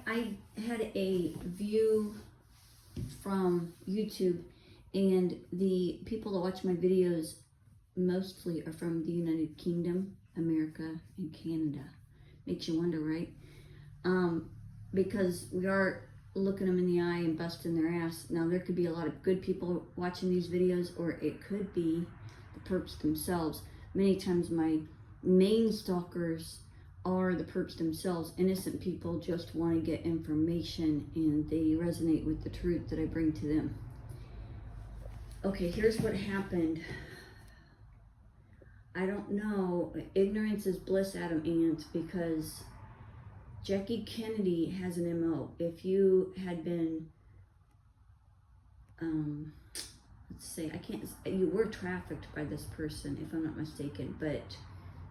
I had a view from YouTube, and the people that watch my videos mostly are from the United Kingdom, America, and Canada. Makes you wonder, right? Because we are looking them in the eye and busting their ass. Now, there could be a lot of good people watching these videos, or it could be the perps themselves. Many times my main stalkers are the perps themselves. Innocent people just want to get information, and they resonate with the truth that I bring to them. Okay, here's what happened. I don't know. Ignorance is bliss, Adam Ant, because Jackie Kennedy has an MO. If you had been, let's say, you were trafficked by this person, if I'm not mistaken, but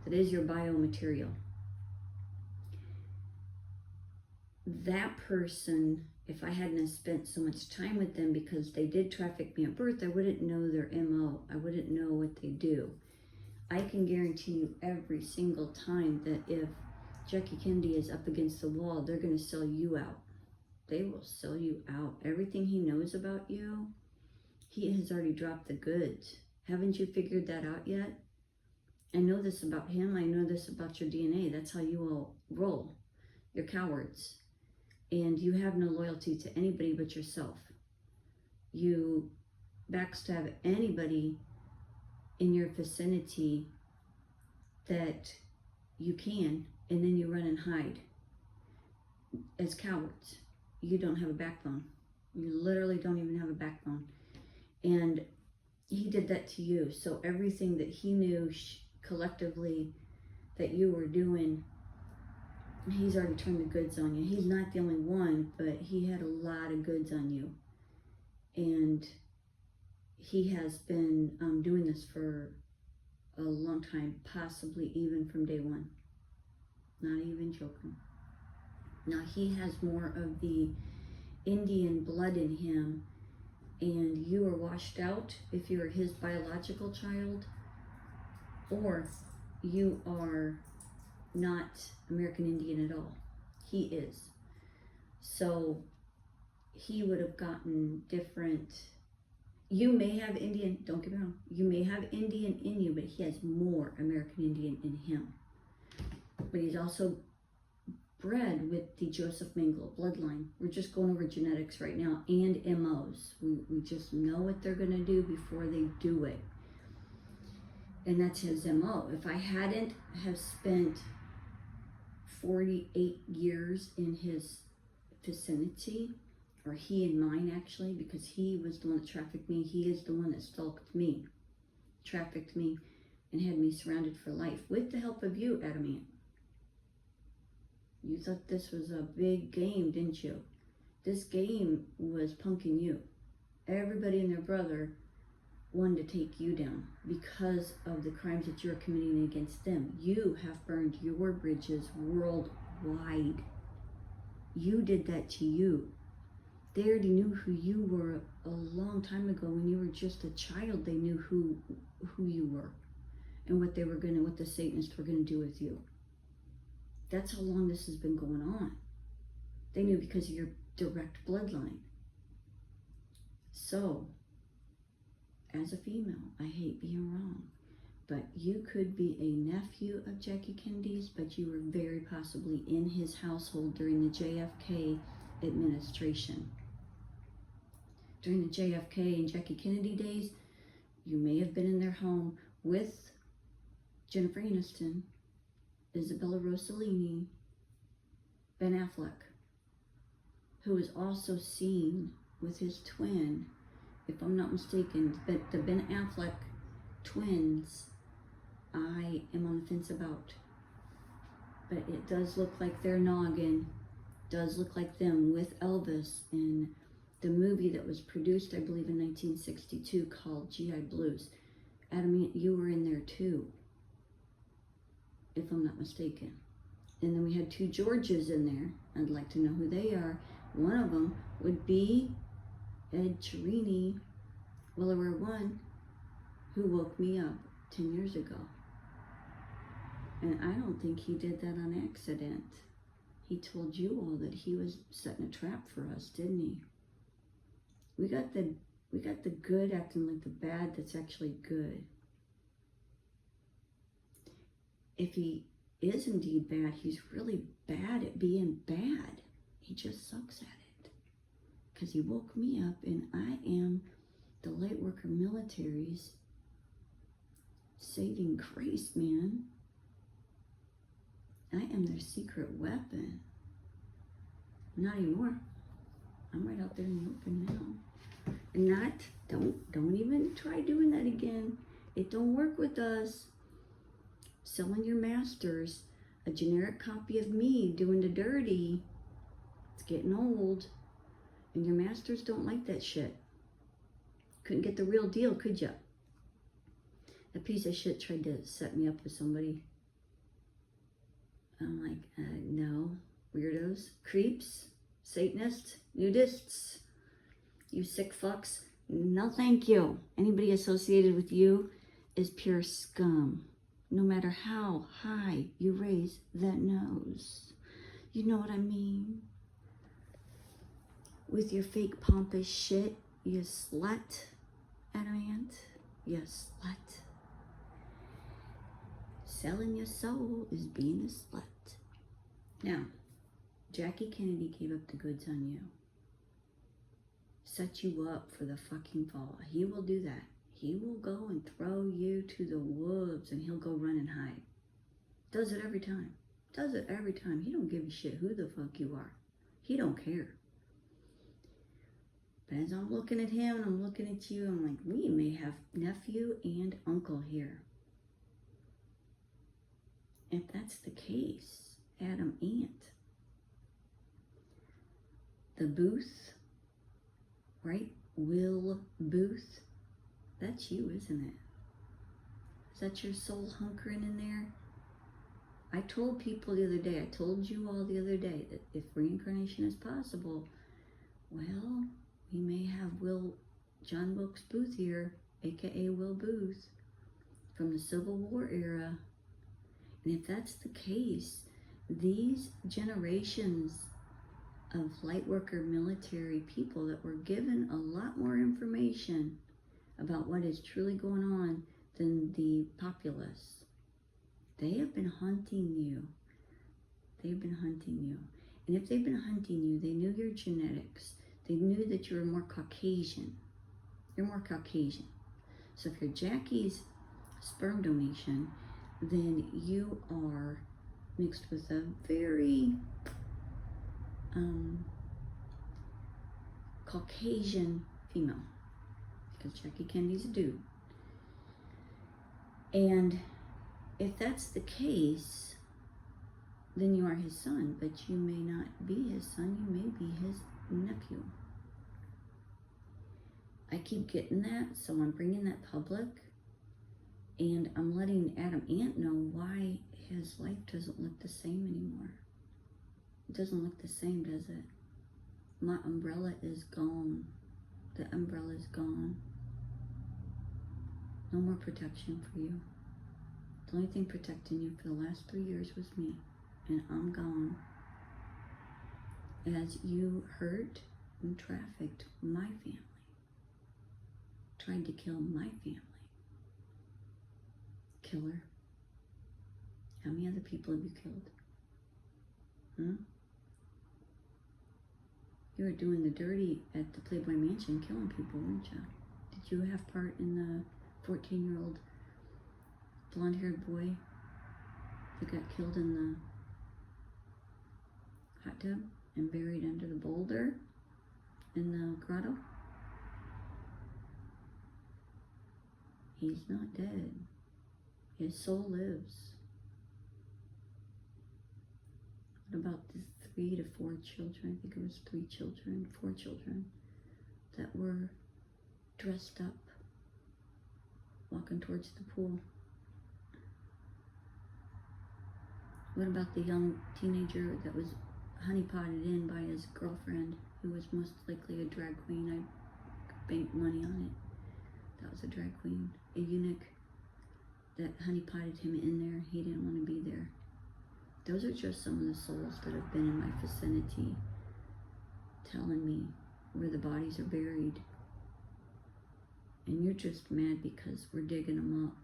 that is your biomaterial. That person, if I hadn't have spent so much time with them because they did traffic me at birth, I wouldn't know their MO. I wouldn't know what they do. I can guarantee you every single time that if Jackie Kennedy is up against the wall, they're going to sell you out. They will sell you out. Everything he knows about you, he has already dropped the goods. Haven't you figured that out yet? I know this about him. I know this about your DNA. That's how you all roll. You're cowards. And you have no loyalty to anybody but yourself. You backstab anybody in your vicinity that you can, and then you run and hide. As cowards, you don't have a backbone. You literally don't even have a backbone. And he did that to you. So everything that he knew collectively that you were doing, he's already turned the goods on you. He's not the only one, but he had a lot of goods on you. And he has been doing this for a long time, possibly even from day one. Not even joking. Now, he has more of the Indian blood in him, and you are washed out if you're his biological child, or you are not American Indian at all. He is. So he would have gotten different. You may have Indian, don't get me wrong, you may have Indian in you, but he has more American Indian in him. But he's also bred with the Joseph Mengele bloodline. We're just going over genetics right now and MOs. We just know what they're going to do before they do it. And that's his MO. If I hadn't have spent 48 years in his vicinity, or he and mine actually, because he was the one that trafficked me. He is the one that stalked me, trafficked me, and had me surrounded for life with the help of you, Adam Ant. You thought this was a big game, didn't you? This game was punking you. Everybody and their brother wanted to take you down because of the crimes that you're committing against them. You have burned your bridges worldwide. You did that to you. They already knew who you were a long time ago. When you were just a child, they knew who you were and what the Satanists were gonna do with you. That's how long this has been going on. They knew because of your direct bloodline. So, as a female, I hate being wrong, but you could be a nephew of Jackie Kennedy's, but you were very possibly in his household during the JFK administration. During the JFK and Jackie Kennedy days, you may have been in their home with Jennifer Aniston, Isabella Rossellini, Ben Affleck, who was also seen with his twin, if I'm not mistaken. But the Ben Affleck twins, I am on the fence about. But it does look like their noggin does look like them with Elvis in the movie that was produced, I believe, in 1962 called GI Blues. Adam, you were in there too, if I'm not mistaken. And then we had two Georges in there. I'd like to know who they are. One of them would be Ed Cherini, Willower One, who woke me up 10 years ago. And I don't think he did that on accident. He told you all that he was setting a trap for us, didn't he? We got the good acting like the bad that's actually good. If he is indeed bad, he's really bad at being bad. He just sucks at it. Because he woke me up, and I am the Lightworker military's saving grace, man. I am their secret weapon. Not anymore. I'm right out there in the open now. And don't even try doing that again. It don't work with us. Selling your masters a generic copy of me doing the dirty. It's getting old. And your masters don't like that shit. Couldn't get the real deal, could ya? That piece of shit tried to set me up with somebody. I'm like, no. Weirdos, creeps, Satanists, nudists, you sick fucks. No thank you. Anybody associated with you is pure scum. No matter how high you raise that nose. You know what I mean? With your fake pompous shit, you slut, Adamant, you slut. Selling your soul is being a slut. Now, Jackie Kennedy gave up the goods on you. Set you up for the fucking fall. He will do that. He will go and throw you to the wolves, and he'll go run and hide. Does it every time. Does it every time. He don't give a shit who the fuck you are. He don't care. But as I'm looking at him and I'm looking at you, I'm like, we may have nephew and uncle here. If that's the case, Adam Ant, the Booth, right? Will Booth. That's you, isn't it? Is that your soul hunkering in there? I told people the other day, I told you all the other day that if reincarnation is possible, well, we may have John Wilkes Booth here, aka Will Booth, from the Civil War era. And if that's the case, these generations of lightworker military people that were given a lot more information about what is truly going on than the populace. They have been hunting you. They've been hunting you. And if they've been hunting you, they knew your genetics. They knew that you were more Caucasian. You're more Caucasian. So if you're Jackie's sperm donation, then you are mixed with a very Caucasian female. Because Jackie Kennedy's a dude. And if that's the case, then you are his son, but you may not be his son, you may be his nephew. I keep getting that, so I'm bringing that public, and I'm letting Adam Ant know why his life doesn't look the same anymore. It doesn't look the same, does it? My umbrella is gone. The umbrella is gone. No more protection for you. The only thing protecting you for the last 3 years was me, and I'm gone. As you hurt and trafficked my family, tried to kill my family. Killer. How many other people have you killed? You were doing the dirty at the Playboy Mansion, killing people, weren't you? Did you have part in the 14-year-old blonde-haired boy that got killed in the hot tub and buried under the boulder in the grotto? He's not dead. His soul lives. What about the 3 to 4 children? I think it was 4 children that were dressed up, walking towards the pool. What about the young teenager that was honeypotted in by his girlfriend, who was most likely a drag queen? I banked money on it. That was a drag queen, a eunuch that honeypotted him in there. He didn't want to be there. Those are just some of the souls that have been in my vicinity telling me where the bodies are buried. And you're just mad because we're digging them up.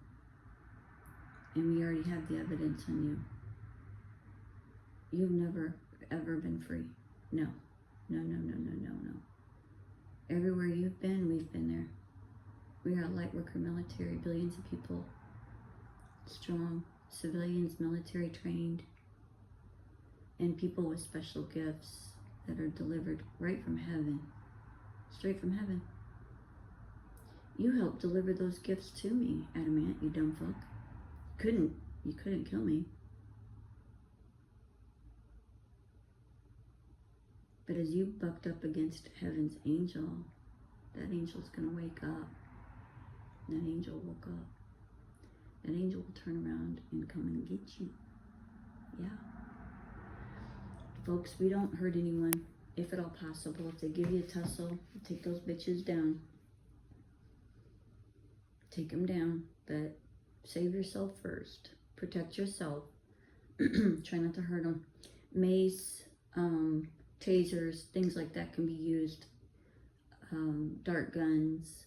And we already have the evidence on you. You've never, ever been free. No. No, no, no, no, no, no. Everywhere you've been, we've been there. We are a light worker military, billions of people. Strong, civilians, military trained. And people with special gifts that are delivered right from heaven. Straight from heaven. You helped deliver those gifts to me, Adamant, you dumb fuck. You couldn't kill me. But as you bucked up against heaven's angel, that angel's gonna wake up. That angel woke up. That angel will turn around and come and get you. Yeah. Folks, we don't hurt anyone, if at all possible. If they give you a tussle, take those bitches down. Take them down, but save yourself first. Protect yourself. Try not to hurt them. Mace, tasers, things like that can be used. Dart guns.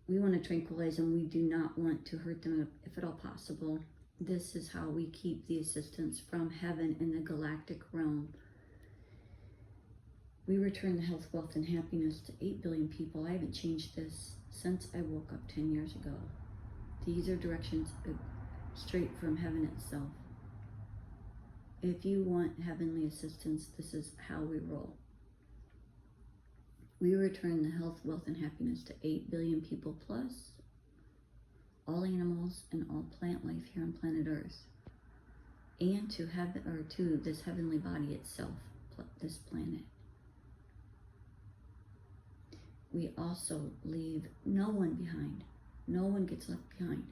We want to tranquilize them. We do not want to hurt them if at all possible. This is how we keep the assistance from heaven in the galactic realm. We return the health, wealth, and happiness to 8 billion people. I haven't changed this since I woke up 10 years ago. These are directions straight from heaven itself. If you want heavenly assistance, this is how we roll. We return the health, wealth, and happiness to 8 billion people plus all animals and all plant life here on planet Earth, and to heaven, or to this heavenly body itself, this planet. We also leave no one behind. No one gets left behind.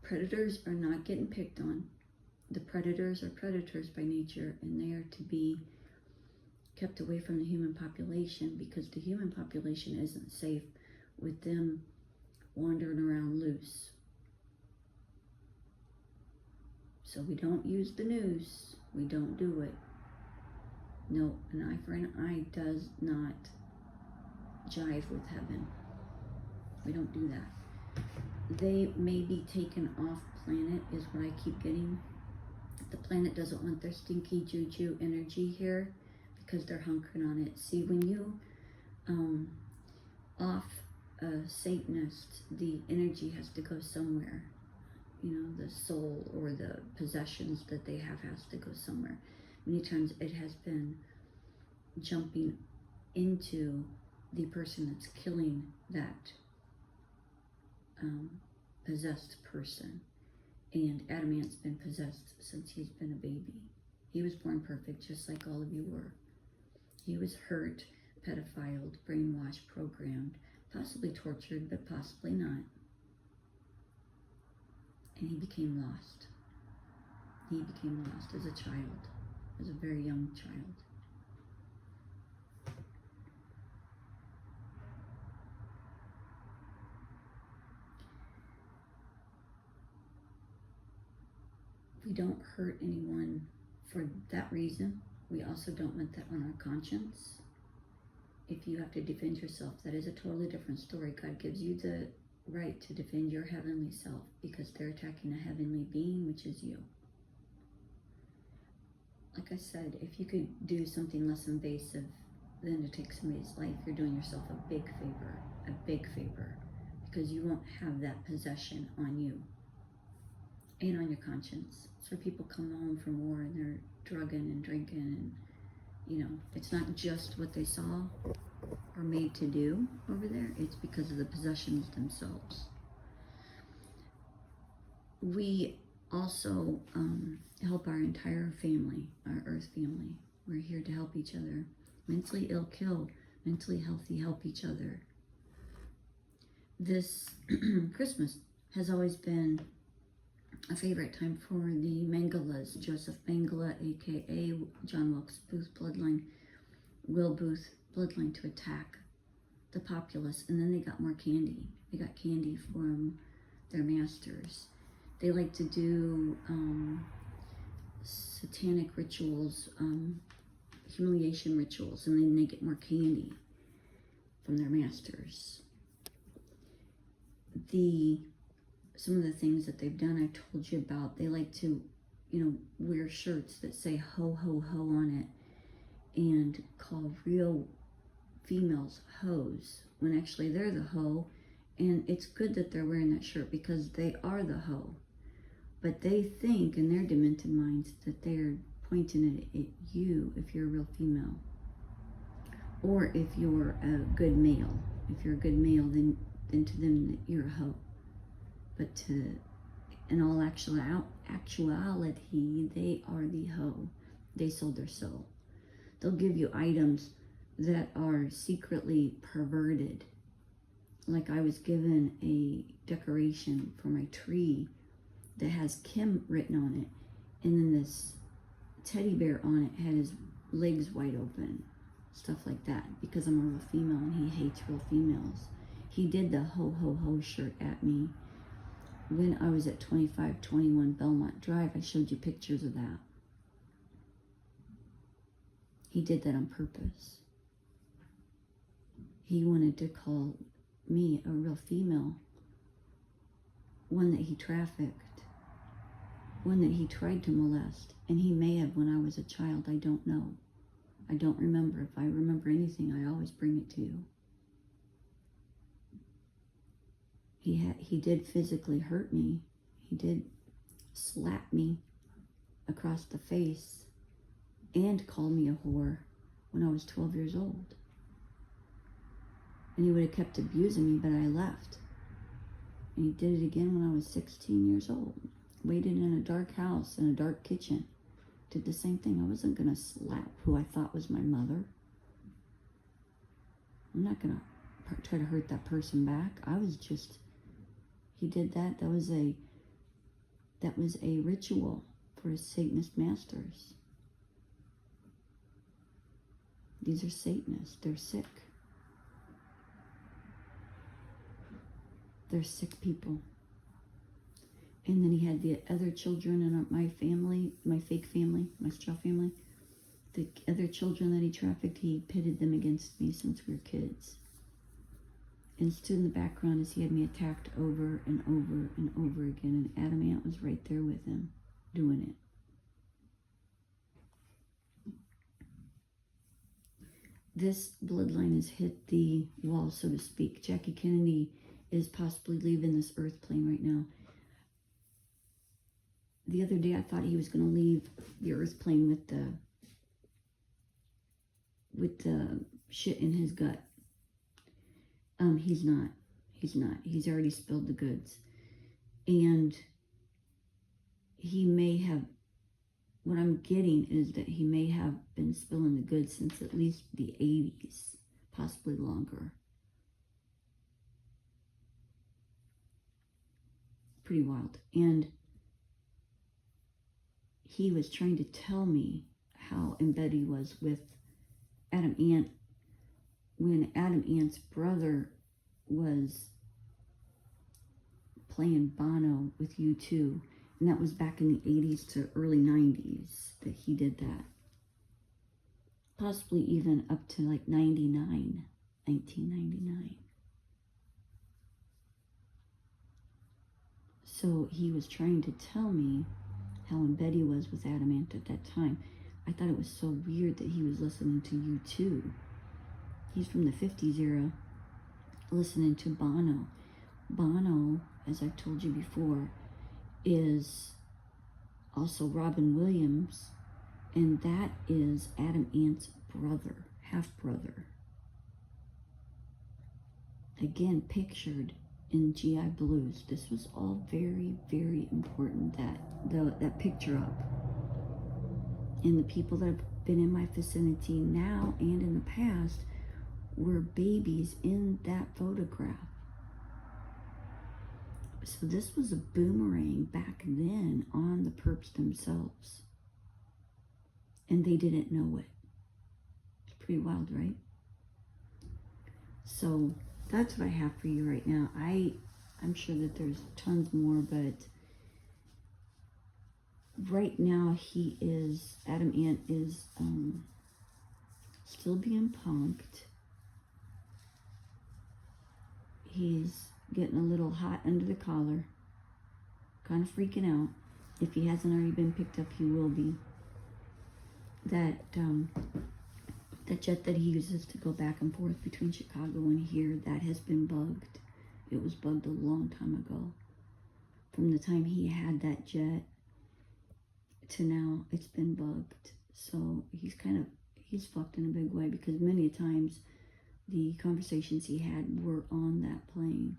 Predators are not getting picked on. The predators are predators by nature, and they are to be kept away from the human population, because the human population isn't safe with them wandering around loose. So we don't use the noose. We don't do it. No, an eye for an eye does not jive with heaven. We don't do that. They may be taken off planet, is what I keep getting. The planet doesn't want their stinky juju energy here, because they're hunkering on it. See, when you off a Satanist, the energy has to go somewhere. You know, the soul or the possessions that they have has to go somewhere. Many times it has been jumping into the person that's killing that possessed person. And Adamant's been possessed since he's been a baby. He was born perfect, just like all of you were. He was hurt, pedophiled, brainwashed, programmed, possibly tortured, but possibly not. And he became lost. He became lost as a child, as a very young child. We don't hurt anyone for that reason. We also don't want that on our conscience. If you have to defend yourself, that is a totally different story. God gives you the right to defend your heavenly self, because they're attacking a heavenly being, which is you. Like I said, if you could do something less invasive than to take somebody's life, you're doing yourself a big favor, because you won't have that possession on you and on your conscience. So people come home from war and they're drugging and drinking, and you know, it's not just what they saw or made to do over there, it's because of the possessions themselves. We also help our entire family, our Earth family. We're here to help each other. Mentally ill, kill. Mentally healthy, help each other. This Christmas has always been a favorite time for the Mengelas. Joseph Mengele, aka John Wilkes Booth bloodline, Will Booth bloodline, to attack the populace. And then they got more candy. They got candy from their masters. They like to do satanic rituals, humiliation rituals, and then they get more candy from their masters. Some of the things that they've done, I told you about. They like to, wear shirts that say ho ho ho on it and call real females hoes when actually they're the hoe. And it's good that they're wearing that shirt because they are the hoe. But they think in their demented minds that they're pointing it at you if you're a real female. Or if you're a good male. If you're a good male, then to them you're a hoe. But in all actuality, they are the hoe. They sold their soul. They'll give you items that are secretly perverted. Like I was given a decoration for my tree that has Kim written on it, and then this teddy bear on it had his legs wide open, stuff like that, because I'm a real female and he hates real females. He did the ho ho ho shirt at me when I was at 2521 Belmont Drive. I showed you pictures of that. He did that on purpose. He wanted to call me a real female, one that he trafficked, one that he tried to molest, and he may have when I was a child. I don't know. I don't remember. If I remember anything, I always bring it to you. He did physically hurt me. He did slap me across the face and call me a whore when I was 12 years old. And he would have kept abusing me, but I left. And he did it again when I was 16 years old. Waited in a dark house, in a dark kitchen. Did the same thing. I wasn't going to slap who I thought was my mother. I'm not going to try to hurt that person back. He did that. That was a ritual for his Satanist masters. These are Satanists. They're sick. They're sick people. And then he had the other children in my family, my fake family, my straw family. The other children that he trafficked, he pitted them against me since we were kids. And stood in the background as he had me attacked over and over and over again. And Adam Ant was right there with him, doing it. This bloodline has hit the wall, so to speak. Jackie Kennedy is possibly leaving this earth plane right now. The other day I thought he was going to leave the earth plane with the shit in his gut. He's not. He's already spilled the goods. And he may have, what I'm getting is that he may have been spilling the goods since at least the 80s, possibly longer. Pretty wild. And he was trying to tell me how in bed he was with Adam Ant when Adam Ant's brother was playing Bono with U2. And that was back in the 80s to early 90s that he did that. Possibly even up to like 1999. So he was trying to tell me how in bed he was with Adam Ant at that time. I thought it was so weird that he was listening to U2. He's from the 50s era, listening to Bono. Bono, as I've told you before, is also Robin Williams, and that is Adam Ant's brother, half-brother. Again, pictured in GI Blues. This was all very, very important, that picture up. And the people that have been in my vicinity now and in the past were babies in that photograph. So this was a boomerang back then on the perps themselves. And they didn't know it. It's pretty wild, right? So that's what I have for you right now. I'm sure that there's tons more, but right now he is, Adam Ant is still being punked. He's getting a little hot under the collar, kind of freaking out. If he hasn't already been picked up, he will be. That jet that he uses to go back and forth between Chicago and here, that has been bugged. It was bugged a long time ago. From the time he had that jet to now, it's been bugged. So he's fucked in a big way, because many times the conversations he had were on that plane.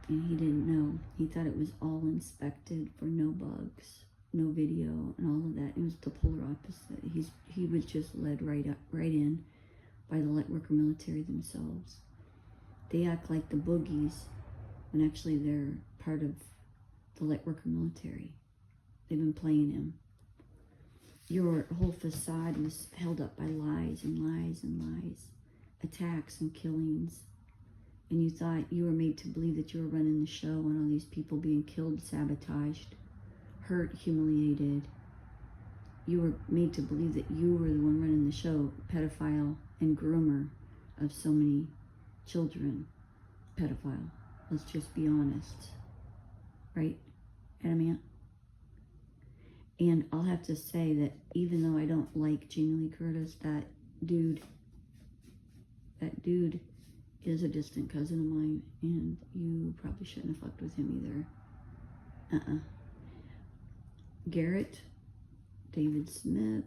And he didn't know. He thought it was all inspected for no bugs, no video, and all of that. It was the polar opposite. He was just led right in by the Lightworker military themselves. They act like the boogies when actually they're part of the Lightworker military. They've been playing him. Your whole facade was held up by lies and lies and lies, attacks and killings. And you thought you were made to believe that you were running the show, and all these people being killed, sabotaged, hurt, humiliated. You were made to believe that you were the one running the show, pedophile and groomer of so many children. Pedophile. Let's just be honest. Right, Adam Ant? And I'll have to say that even though I don't like Jamie Lee Curtis, that dude is a distant cousin of mine, and you probably shouldn't have fucked with him either. Garrett, David Smith,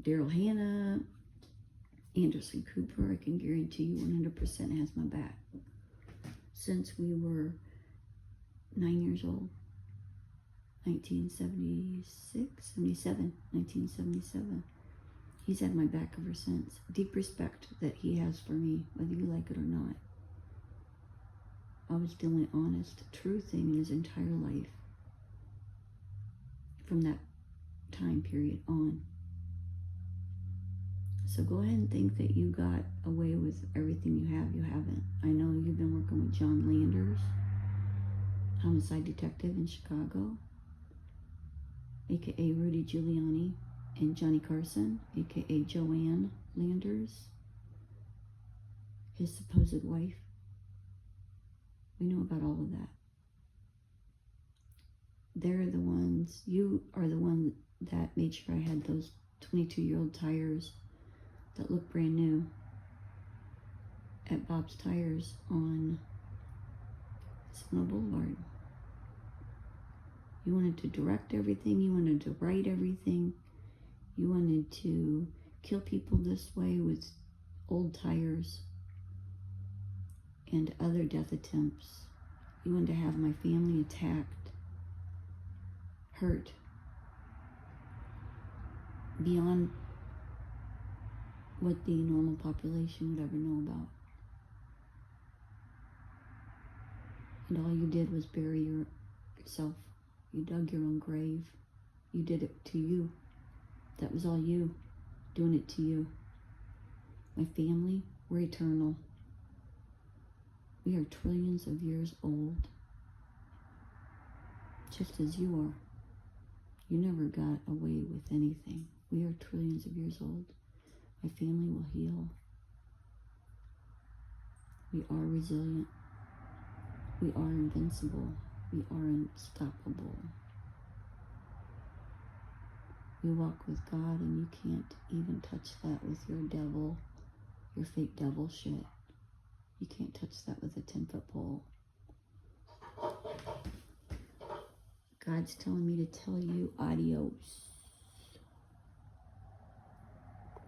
Daryl Hannah, Anderson Cooper, I can guarantee you 100% has my back. Since we were 9 years old, 1977. He's had my back ever since. Deep respect that he has for me, whether you like it or not. I was the only honest, true thing in his entire life from that time period on. So go ahead and think that you got away with everything you have. You haven't. I know you've been working with John Landers, homicide detective in Chicago, aka Rudy Giuliani, and Johnny Carson, aka Joanne Landers, his supposed wife. We know about all of that. They're the ones, you are the one that made sure I had those 22-year-old tires that look brand new at Bob's Tires on Seminole Boulevard. You wanted to direct everything. You wanted to write everything. You wanted to kill people this way with old tires and other death attempts. You wanted to have my family attacked, hurt, beyond what the normal population would ever know about. And all you did was bury yourself. You dug your own grave. You did it to you. That was all you, doing it to you. My family, we're eternal. We are trillions of years old, just as you are. You never got away with anything. We are trillions of years old. My family will heal. We are resilient. We are invincible. We are unstoppable. We walk with God, and you can't even touch that with your devil, your fake devil shit. You can't touch that with a 10-foot pole. God's telling me to tell you adios.